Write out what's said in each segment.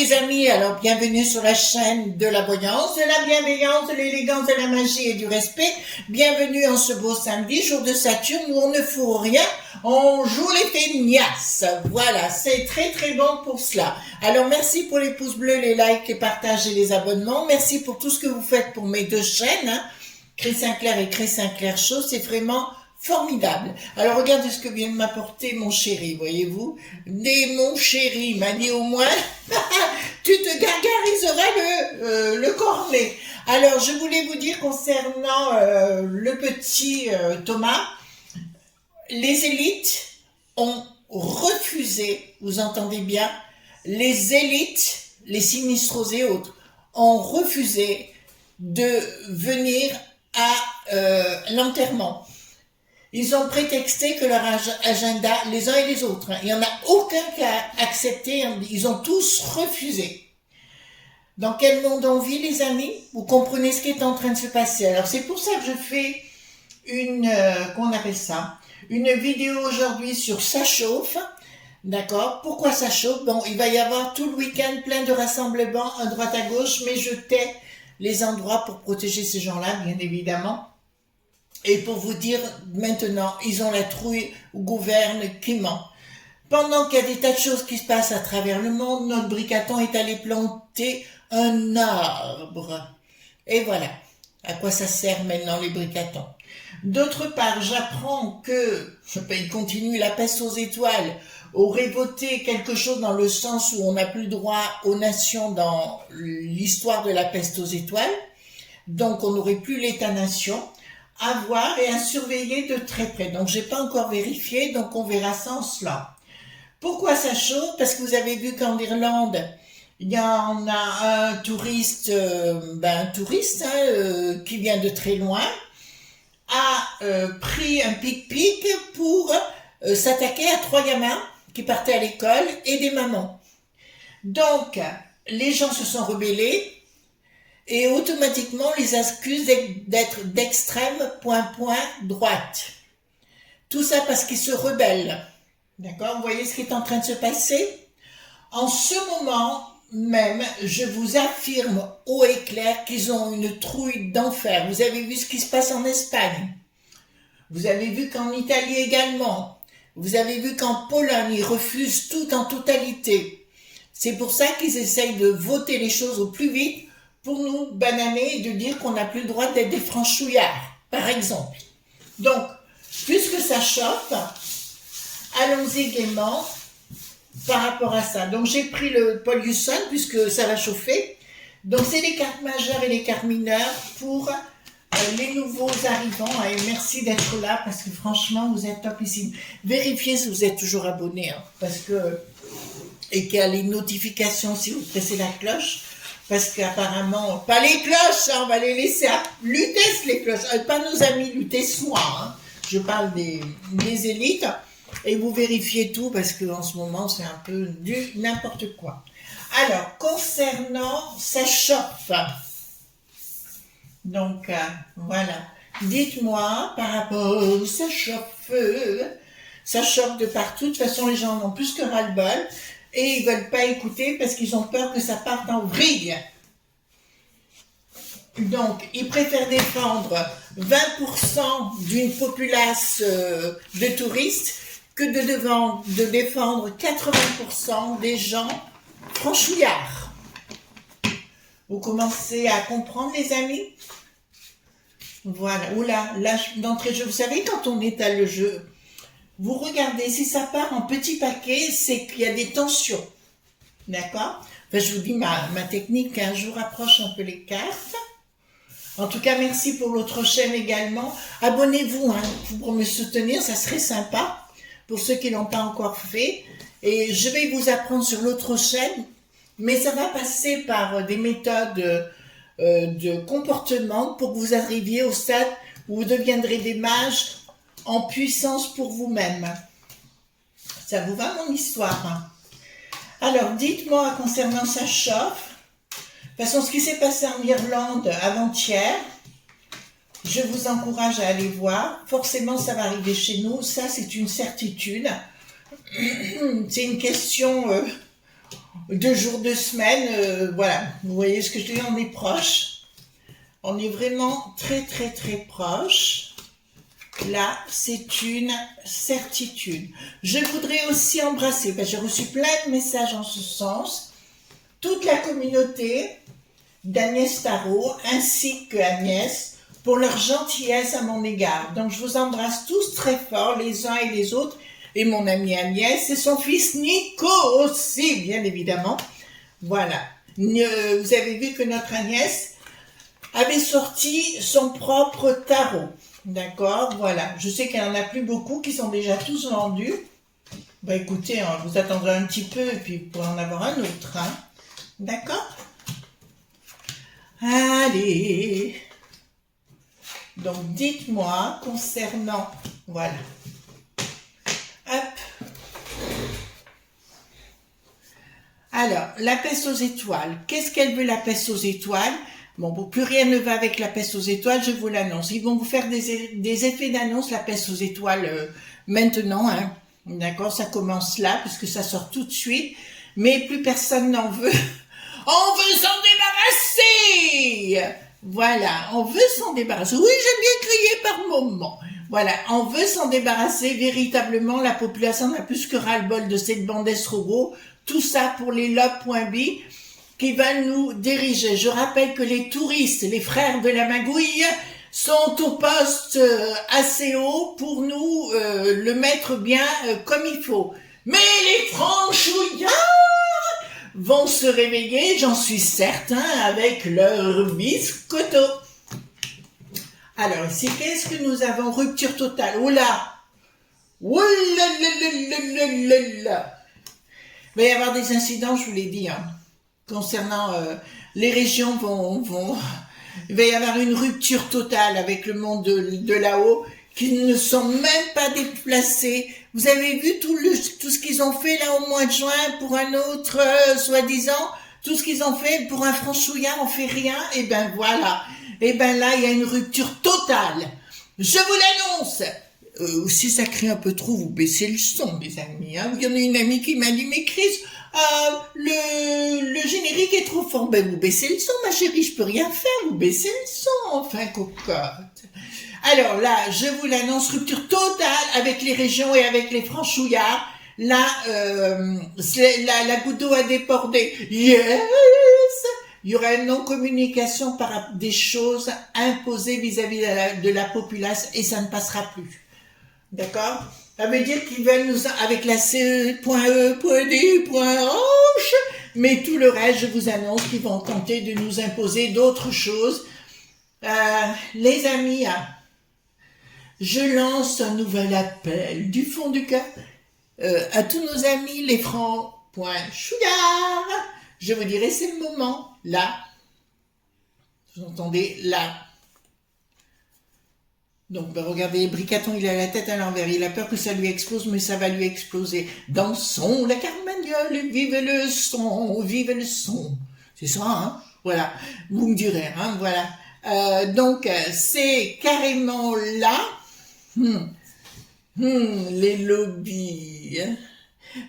les amis, alors bienvenue sur la chaîne de la voyance, de la bienveillance, de l'élégance, de la magie et du respect. Bienvenue en ce beau samedi, jour de Saturne, où on ne fout rien, on joue les feignasses. Voilà, c'est très très bon pour cela. Alors merci pour les pouces bleus, les likes, les partages et les abonnements. Merci pour tout ce que vous faites pour mes deux chaînes, hein, Chris Sinclair et Chris Sinclair Show, c'est vraiment formidable. Alors regardez ce que vient de m'apporter mon chéri, voyez-vous. Mon chéri m'a dit au moins, tu te gargariseras le cornet. Alors je voulais vous dire concernant le petit Thomas, les élites ont refusé, vous entendez bien, les élites, les sinistros et autres, ont refusé de venir à l'enterrement. Ils ont prétexté que leur agenda, les uns et les autres, il n'y en a aucun qui a accepté, ils ont tous refusé. Dans quel monde on vit, les amis? Vous comprenez ce qui est en train de se passer. Alors c'est pour ça que je fais qu'on appelle ça, une vidéo aujourd'hui sur Ça chauffe, d'accord? Pourquoi ça chauffe? Bon, il va y avoir tout le week-end plein de rassemblements à droite à gauche, mais je tais les endroits pour protéger ces gens-là, bien évidemment. Et pour vous dire, maintenant, ils ont la trouille, gouverne, qui ment. Pendant qu'il y a des tas de choses qui se passent à travers le monde, notre bricaton est allé planter un arbre. Et voilà, à quoi ça sert maintenant les bricatons. D'autre part, j'apprends que, il continue la peste aux étoiles, aurait voté quelque chose dans le sens où on n'a plus droit aux nations dans l'histoire de la peste aux étoiles. Donc on n'aurait plus l'État-nation. À voir et à surveiller de très près. Donc, j'ai pas encore vérifié, donc on verra ça en cela. Pourquoi ça chauffe? Parce que vous avez vu qu'en Irlande, il y en a un touriste, qui vient de très loin, a pris un pic-pic pour s'attaquer à 3 gamins qui partaient à l'école et des mamans. Donc, les gens se sont rebellés, et automatiquement les accusent d'être d'extrême droite. Tout ça parce qu'ils se rebellent. D'accord? Vous voyez ce qui est en train de se passer? En ce moment même, je vous affirme haut et clair qu'ils ont une trouille d'enfer. Vous avez vu ce qui se passe en Espagne. Vous avez vu qu'en Italie également. Vous avez vu qu'en Pologne, ils refusent tout en totalité. C'est pour ça qu'ils essayent de voter les choses au plus vite pour nous bananer et de dire qu'on n'a plus le droit d'être des franchouillards, par exemple. Donc, puisque ça chauffe, allons-y gaiement par rapport à ça. Donc, j'ai pris le Paul Husson, puisque ça va chauffer. Donc, c'est les cartes majeures et les cartes mineures pour les nouveaux arrivants. Et merci d'être là, parce que franchement, vous êtes top ici. Vérifiez si vous êtes toujours abonné, hein, parce que, et qu'il y a les notifications si vous pressez la cloche. Parce qu'apparemment, pas les cloches, hein, on va les laisser à Lutèce, les cloches, pas nos amis Lutèce-Noirs, hein. Je parle des élites, et vous vérifiez tout, parce qu'en ce moment, c'est un peu du n'importe quoi. Alors, concernant ça chauffe, donc, voilà, dites-moi, par rapport ça chauffe de partout, de toute façon, les gens en ont plus que ras-le-bol, et ils veulent pas écouter parce qu'ils ont peur que ça parte en vrille. Donc, ils préfèrent défendre 20% d'une populace de touristes que de défendre 80% des gens franchouillards. Vous commencez à comprendre, les amis? Voilà. Oula, là, d'entrée de jeu, vous savez, quand on étale le jeu, vous regardez, si ça part en petits paquets, c'est qu'il y a des tensions. D'accord? Enfin, je vous dis ma technique, hein, je vous rapproche un peu les cartes. En tout cas, merci pour l'autre chaîne également. Abonnez-vous, hein, pour me soutenir, ça serait sympa, pour ceux qui ne l'ont pas encore fait. Et je vais vous apprendre sur l'autre chaîne, mais ça va passer par des méthodes de comportement pour que vous arriviez au stade où vous deviendrez des mages en puissance pour vous-même. Ça vous va, mon histoire, hein? Alors, dites-moi concernant ça chauffe. De toute façon, ce qui s'est passé en Irlande avant-hier, je vous encourage à aller voir. Forcément, ça va arriver chez nous. Ça, c'est une certitude. C'est une question 2 jours, 2 semaines, voilà. Vous voyez ce que je dis, on est proche. On est vraiment très très très proche. Là, c'est une certitude. Je voudrais aussi embrasser, j'ai reçu plein de messages en ce sens, toute la communauté d'Agnès Tarot, ainsi que Agnès, pour leur gentillesse à mon égard. Donc, je vous embrasse tous très fort, les uns et les autres, et mon amie Agnès, et son fils Nico aussi, bien évidemment. Voilà. Vous avez vu que notre Agnès avait sorti son propre tarot. D'accord, voilà. Je sais qu'il n'y en a plus beaucoup qui sont déjà tous vendus. Bah écoutez, hein, vous attendrez un petit peu et puis vous pourrez en avoir un autre. Hein. D'accord? Allez. Donc dites-moi concernant... Voilà. Hop. Alors, la peste aux étoiles. Qu'est-ce qu'elle veut, la peste aux étoiles? Bon, plus rien ne va avec la peste aux étoiles, je vous l'annonce. Ils vont vous faire des effets d'annonce, la peste aux étoiles, maintenant. Hein. D'accord, ça commence là, puisque ça sort tout de suite. Mais plus personne n'en veut. On veut s'en débarrasser. Voilà, on veut s'en débarrasser. Oui, j'aime bien crier par moment. Voilà, on veut s'en débarrasser véritablement. La population n'a plus que ras-le-bol de cette bande d'estrogots. Tout ça pour les lobes.b qui va nous diriger. Je rappelle que les touristes, les frères de la magouille, sont au poste assez haut pour nous le mettre bien comme il faut. Mais les franchouillards vont se réveiller, j'en suis certain, avec leur biscotto. Alors ici, qu'est-ce que nous avons? Rupture totale. Oula! Oula là là là là là. Il va y avoir des incidents, je vous l'ai dit, hein. Concernant les régions il va y avoir une rupture totale avec le monde de là-haut qui ne sont même pas déplacés. Vous avez vu tout ce qu'ils ont fait là au mois de juin pour un autre soi-disant, tout ce qu'ils ont fait pour un franchouillard, on fait rien. Et ben voilà. Et ben là il y a une rupture totale. Je vous l'annonce. Si ça crie un peu trop, vous baissez le son, mes amis. Hein. Il y en a une amie qui m'a dit, mais Chris, le générique est trop fort. Ben, vous baissez le son, ma chérie, je peux rien faire, vous baissez le son, enfin, cocotte. Alors là, je vous l'annonce, rupture totale avec les régions et avec les franchouillards. Là, la goutte d'eau a débordé. Yes! Il y aura une non-communication par des choses imposées vis-à-vis de la populace et ça ne passera plus. D'accord? Ça veut dire qu'ils veulent nous, avec la CE.E.D.H, mais tout le reste, je vous annonce qu'ils vont tenter de nous imposer d'autres choses. Les amis, je lance un nouvel appel du fond du cœur à tous nos amis, les francs.chouillard. Je vous dirai, c'est le moment, là. Vous entendez, là. Donc, ben, regardez, Bricaton, il a la tête à l'envers. Il a peur que ça lui explose, mais ça va lui exploser. Dansons la carmagnole, vive le son, vive le son. C'est ça, hein? Voilà. Vous me direz, hein? Voilà. Donc, c'est carrément là. Les lobbies.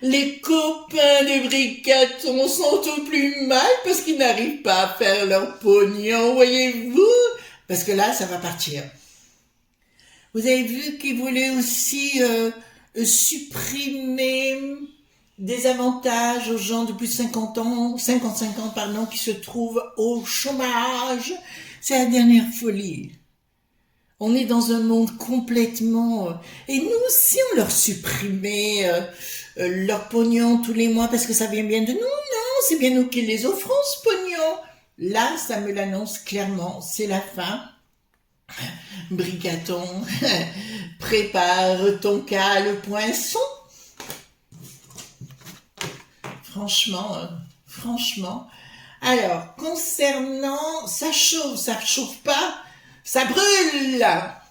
Les copains de Bricaton sont au plus mal parce qu'ils n'arrivent pas à faire leur pognon, voyez-vous? Parce que là, ça va partir. Vous avez vu qu'ils voulaient aussi supprimer des avantages aux gens de plus de 55 ans, pardon, qui se trouvent au chômage. C'est la dernière folie. On est dans un monde complètement... et nous aussi, on leur supprimait leur pognon tous les mois parce que ça vient bien de nous. Non, c'est bien nous qui les offrons, ce pognon. Là, ça me l'annonce clairement. C'est la fin. Bricaton, prépare ton cas, le poinçon. Franchement. Alors, concernant, ça chauffe pas, ça brûle.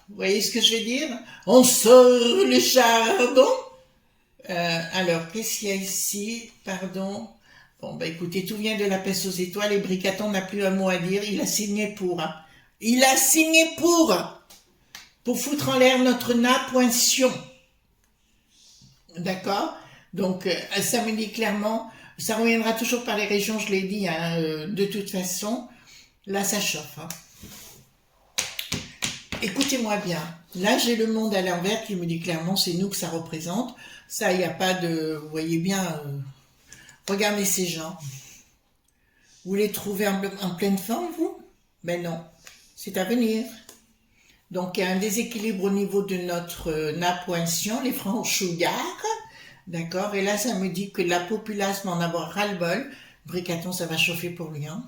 Vous voyez ce que je veux dire? On sort le charbon. Alors, qu'est-ce qu'il y a ici? Pardon. Bon, bah écoutez, tout vient de la peste aux étoiles et Bricaton n'a plus un mot à dire. Il a signé pour. Hein. Il a signé pour foutre en l'air notre napointion. D'accord? Donc, ça me dit clairement, Ça reviendra toujours par les régions, je l'ai dit, hein, de toute façon. Là, ça chauffe. Hein. Écoutez-moi bien. Là, j'ai le monde à l'envers qui me dit clairement, c'est nous que ça représente. Ça, il n'y a pas de... Vous voyez bien, regardez ces gens. Vous les trouvez en pleine forme, vous? Ben non, c'est à venir. Donc, il y a un déséquilibre au niveau de notre nappe-ointion, les franchouillards. D'accord? Et là, ça me dit que la populace va en avoir ras-le-bol. Bricaton, ça va chauffer pour lui. Hein.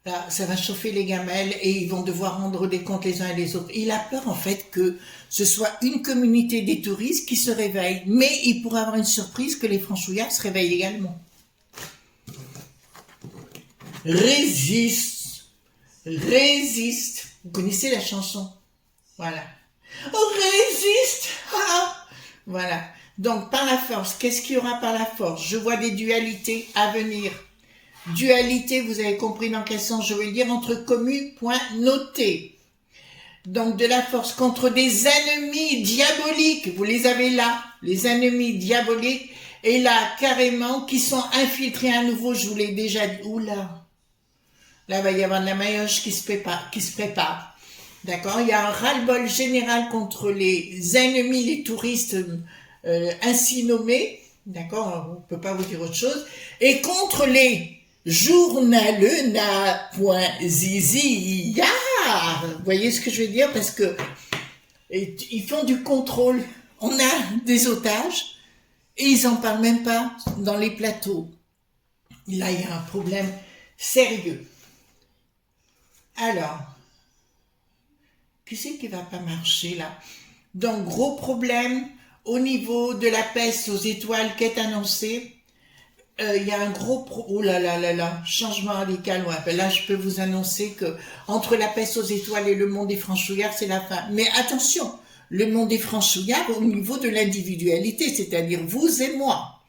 Là, ça va chauffer les gamelles et ils vont devoir rendre des comptes les uns et les autres. Il a peur, en fait, que ce soit une communauté des touristes qui se réveille. Mais il pourrait avoir une surprise que les franchouillards se réveillent également. Résiste. Résiste. Vous connaissez la chanson? Voilà. Oh, résiste. Ah. Voilà. Donc, par la force, qu'est-ce qu'il y aura par la force? Je vois des dualités à venir. Dualité, vous avez compris dans quel sens je veux dire, entre communs, point noté. Donc, de la force contre des ennemis diaboliques. Vous les avez là, les ennemis diaboliques. Et là, carrément, qui sont infiltrés à nouveau, je vous l'ai déjà dit. Oula. Là, il va y avoir de la maillotche qui se prépare. D'accord? Il y a un ras-le-bol général contre les ennemis, les touristes ainsi nommés. D'accord? On ne peut pas vous dire autre chose. Et contre les journaleux na.zizi. Vous voyez ce que je veux dire? Parce que ils font du contrôle. On a des otages et ils en parlent même pas dans les plateaux. Là, il y a un problème sérieux. Alors, qui c'est qui va pas marcher là? Donc, gros problème au niveau de la peste aux étoiles qui est annoncée. Il y a un gros oh là là là là, changement radical. Ouais. Là, je peux vous annoncer que entre la peste aux étoiles et le monde des franchouillards, c'est la fin. Mais attention, le monde des franchouillards au niveau de l'individualité, c'est-à-dire vous et moi.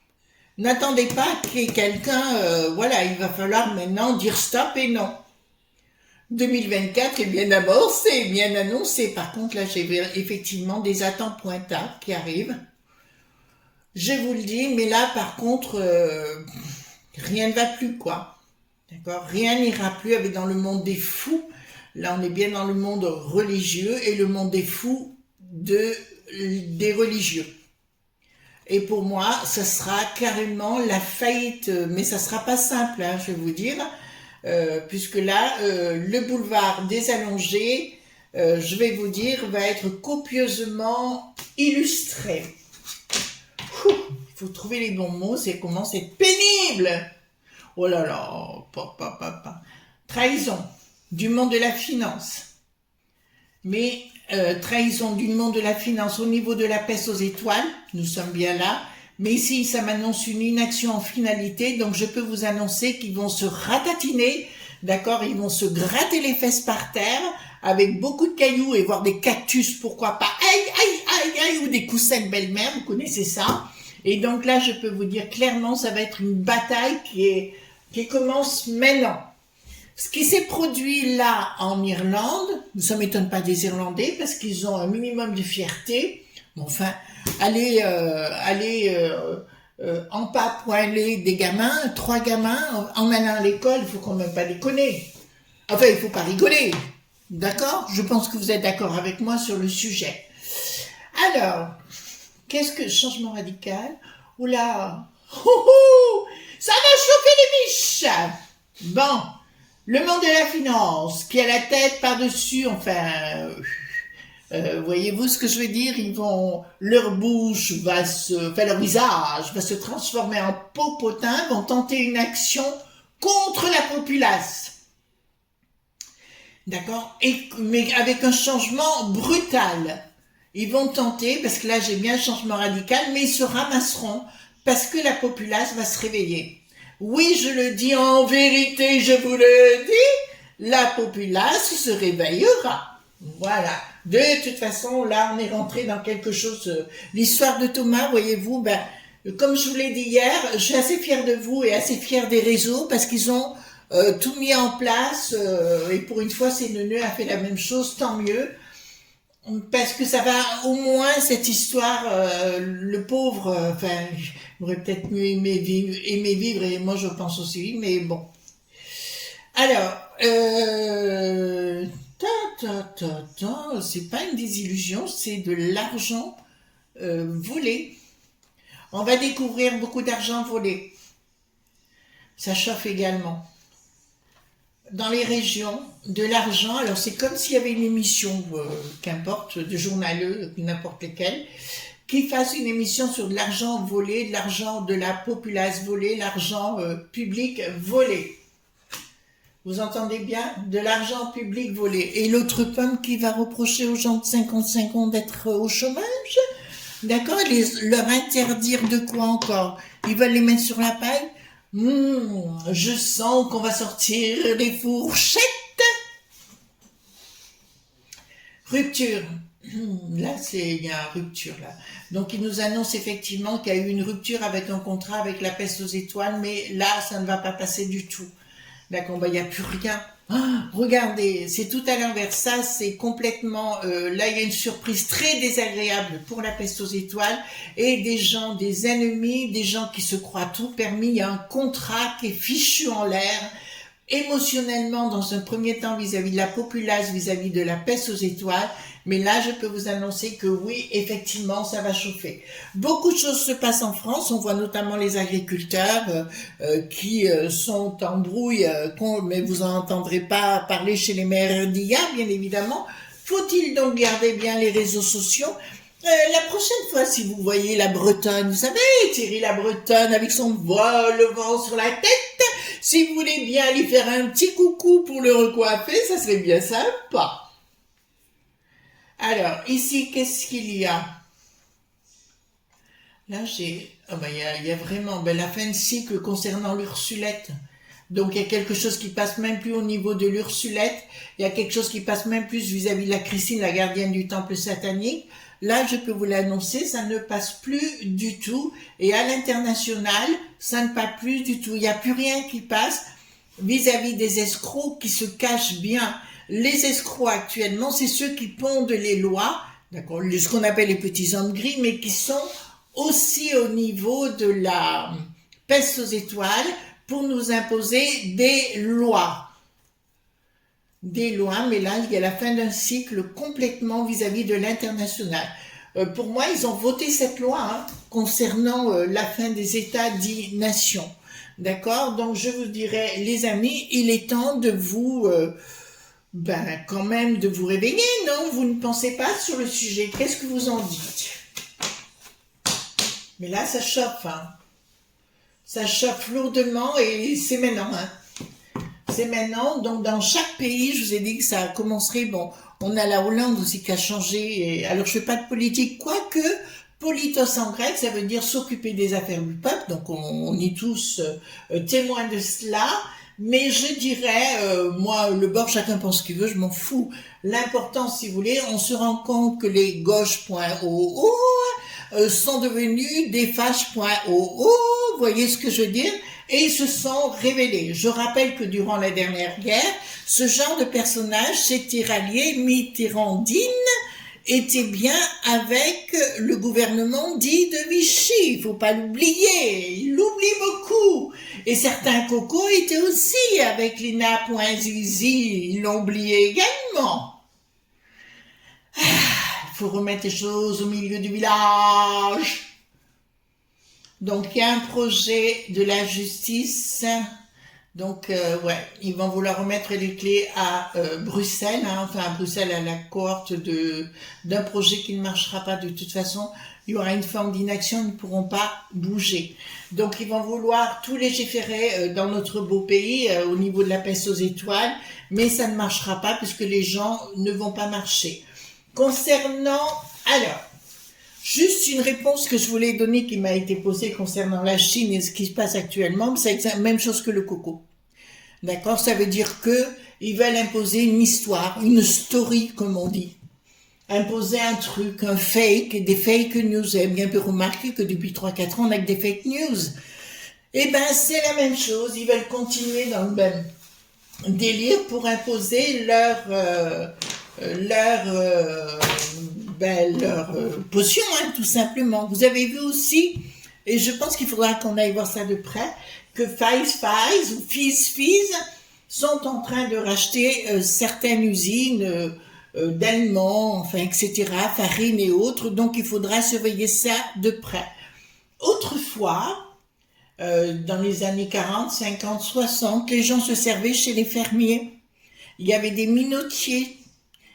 N'attendez pas qu'il y ait quelqu'un, voilà, il va falloir maintenant dire stop et non. 2024 est bien amorcé, bien annoncé. Par contre, là, j'ai effectivement des attentes pointables qui arrivent. Je vous le dis, mais là, par contre, rien ne va plus, quoi. D'accord? Rien n'ira plus avec dans le monde des fous. Là, on est bien dans le monde religieux et le monde des fous des religieux. Et pour moi, ça sera carrément la faillite, mais ça sera pas simple, hein, je vais vous dire, puisque là, le boulevard des Allongés, je vais vous dire, va être copieusement illustré. Il faut trouver les bons mots, c'est comment c'est pénible. Oh là là, trahison du monde de la finance. Mais trahison du monde de la finance au niveau de la peste aux étoiles, nous sommes bien là. Mais ici, ça m'annonce une inaction en finalité, donc je peux vous annoncer qu'ils vont se ratatiner, d'accord? Ils vont se gratter les fesses par terre avec beaucoup de cailloux et voir des cactus, pourquoi pas, aïe, aïe, aïe, aïe, ou des coussins de belle-mère, vous connaissez ça. Et donc là, je peux vous dire clairement, ça va être une bataille qui commence maintenant. Ce qui s'est produit là en Irlande, ça ne m'étonne pas des Irlandais parce qu'ils ont un minimum de fierté. Bon, enfin, aller en pas poiler des gamins, 3 gamins, en allant à l'école, il faut quand même pas déconner. Enfin, il faut pas rigoler. D'accord? Je pense que vous êtes d'accord avec moi sur le sujet. Alors, qu'est-ce que changement radical? Oula! Ça va chauffer les biches! Bon, le monde de la finance, qui a la tête par-dessus, enfin, voyez-vous ce que je veux dire? Leur bouche leur visage va se transformer en popotin, vont tenter une action contre la populace. D'accord? Mais avec un changement brutal. Ils vont tenter, parce que là j'ai bien un changement radical, mais ils se ramasseront parce que la populace va se réveiller. Oui, je le dis en vérité, je vous le dis, la populace se réveillera. Voilà. De toute façon, là, on est rentré dans quelque chose. L'histoire de Thomas, voyez-vous, comme je vous l'ai dit hier, je suis assez fière de vous et assez fière des réseaux parce qu'ils ont tout mis en place. Et pour une fois, CNE a fait la même chose, tant mieux. Parce que ça va au moins cette histoire, le pauvre, enfin, il aurait peut-être mieux aimé vivre, et moi je pense aussi, mais bon. Alors, ta, c'est pas une désillusion, c'est de l'argent volé. On va découvrir beaucoup d'argent volé. Ça chauffe également. Dans les régions, de l'argent, alors c'est comme s'il y avait une émission, qu'importe, de journaleux, n'importe lequel, qui fasse une émission sur de l'argent volé, de l'argent de la populace volé, l'argent public volé. Vous entendez bien? De l'argent public volé. Et l'autre pomme qui va reprocher aux gens de 55 ans d'être au chômage? D'accord? Leur interdire de quoi encore? Ils veulent les mettre sur la paille? Je sens qu'on va sortir les fourchettes. Rupture. Là, il y a une rupture, là. Donc, il nous annonce effectivement qu'il y a eu une rupture avec un contrat avec la peste aux étoiles, mais là, ça ne va pas passer du tout. D'accord, il n'y a plus rien. Regardez, c'est tout à l'inverse. Ça, c'est complètement... là, il y a une surprise très désagréable pour la peste aux étoiles et des gens, des ennemis, des gens qui se croient tout permis. Il y a un contrat qui est fichu en l'air, émotionnellement, dans un premier temps, vis-à-vis de la populace, vis-à-vis de la peste aux étoiles. Mais là, je peux vous annoncer que oui, effectivement, ça va chauffer. Beaucoup de choses se passent en France. On voit notamment les agriculteurs qui sont en brouille, mais vous en entendrez pas parler chez les merdillards, bien évidemment. Faut-il donc garder bien les réseaux sociaux? La prochaine fois, si vous voyez la Bretonne, vous savez, Thierry la Bretonne avec son vol au vent sur la tête, si vous voulez bien lui faire un petit coucou pour le recoiffer, ça serait bien sympa. Alors, ici, qu'est-ce qu'il y a? Là, il y a vraiment la fin de cycle concernant l'Ursulette. Donc, il y a quelque chose qui passe même plus au niveau de l'Ursulette. Il y a quelque chose qui passe même plus vis-à-vis de la Christine, la gardienne du temple satanique. Là, je peux vous l'annoncer, ça ne passe plus du tout. Et à l'international, ça ne passe plus du tout. Il n'y a plus rien qui passe vis-à-vis des escrocs qui se cachent bien. Les escrocs actuellement, c'est ceux qui pondent les lois, d'accord, ce qu'on appelle les petits hommes gris, mais qui sont aussi au niveau de la peste aux étoiles pour nous imposer des lois. Des lois, mais là, il y a la fin d'un cycle complètement vis-à-vis de l'international. Pour moi, ils ont voté cette loi concernant la fin des États dits nations. D'accord? Donc, je vous dirais, les amis, il est temps de vous... quand même de vous réveiller, non? Vous ne pensez pas sur le sujet. Qu'est-ce que vous en dites? Mais là, ça chauffe, Ça chauffe lourdement et c'est maintenant, C'est maintenant. Donc, dans chaque pays, je vous ai dit que ça commencerait. Bon, on a la Hollande aussi qui a changé. Alors, je fais pas de politique, quoique politos en grec, ça veut dire s'occuper des affaires du peuple. Donc, on est tous témoins de cela. Mais je dirais, moi, le bord, chacun pense ce qu'il veut, je m'en fous. L'important, si vous voulez, on se rend compte que les gauches.oo sont devenus des fâches.oo, vous voyez ce que je veux dire? Et ils se sont révélés. Je rappelle que durant la dernière guerre, ce genre de personnage s'était rallié, Mitterrandine, était bien avec le gouvernement dit de Vichy. Il faut pas l'oublier. Il l'oublie beaucoup. Et certains cocos étaient aussi avec Lina.zizi. Ils l'ont oublié également. Il faut remettre les choses au milieu du village. Donc, il y a un projet de la justice. Donc, ils vont vouloir remettre les clés à Bruxelles, à Bruxelles, à la cohorte d'un projet qui ne marchera pas de toute façon. Il y aura une forme d'inaction, ils ne pourront pas bouger. Donc, ils vont vouloir tout légiférer dans notre beau pays au niveau de la peste aux étoiles, mais ça ne marchera pas puisque les gens ne vont pas marcher. Concernant, juste une réponse que je voulais donner qui m'a été posée concernant la Chine et ce qui se passe actuellement, c'est la même chose que le coco. D'accord? Ça veut dire que ils veulent imposer une histoire, une story, comme on dit. Imposer un truc, un fake, des fake news. Vous avez bien pu remarquer que depuis 3-4 ans, on a que des fake news. Eh ben, c'est la même chose. Ils veulent continuer dans le même délire pour imposer leur leur potion, hein, tout simplement. Vous avez vu aussi, et je pense qu'il faudra qu'on aille voir ça de près, que Fies ou Fizz sont en train de racheter certaines usines d'aliments, enfin, etc., farine et autres, donc il faudra surveiller ça de près. Autrefois, dans les années 40, 50, 60, les gens se servaient chez les fermiers. Il y avait des minotiers.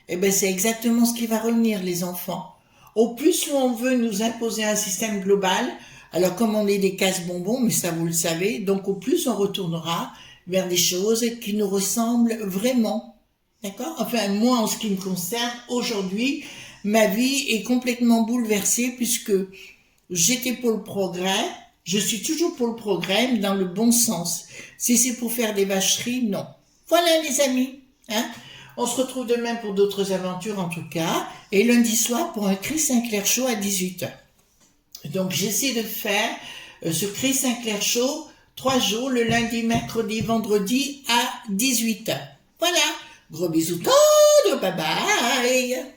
Eh ben, c'est exactement ce qui va revenir, les enfants. Au plus où on veut nous imposer un système global, alors comme on est des casse-bonbons, mais ça vous le savez, donc au plus on retournera vers des choses qui nous ressemblent vraiment. D'accord? Enfin, moi, en ce qui me concerne, aujourd'hui, ma vie est complètement bouleversée puisque j'étais pour le progrès, je suis toujours pour le progrès, mais dans le bon sens. Si c'est pour faire des vacheries, non. Voilà, les amis. Hein? On se retrouve demain pour d'autres aventures, en tout cas, et lundi soir pour un Chris Sinclair Show à 18h. Donc, j'essaie de faire ce Chris Sinclair Show 3 jours, le lundi, mercredi, vendredi à 18h. Voilà. Gros bisous tendres, bye bye.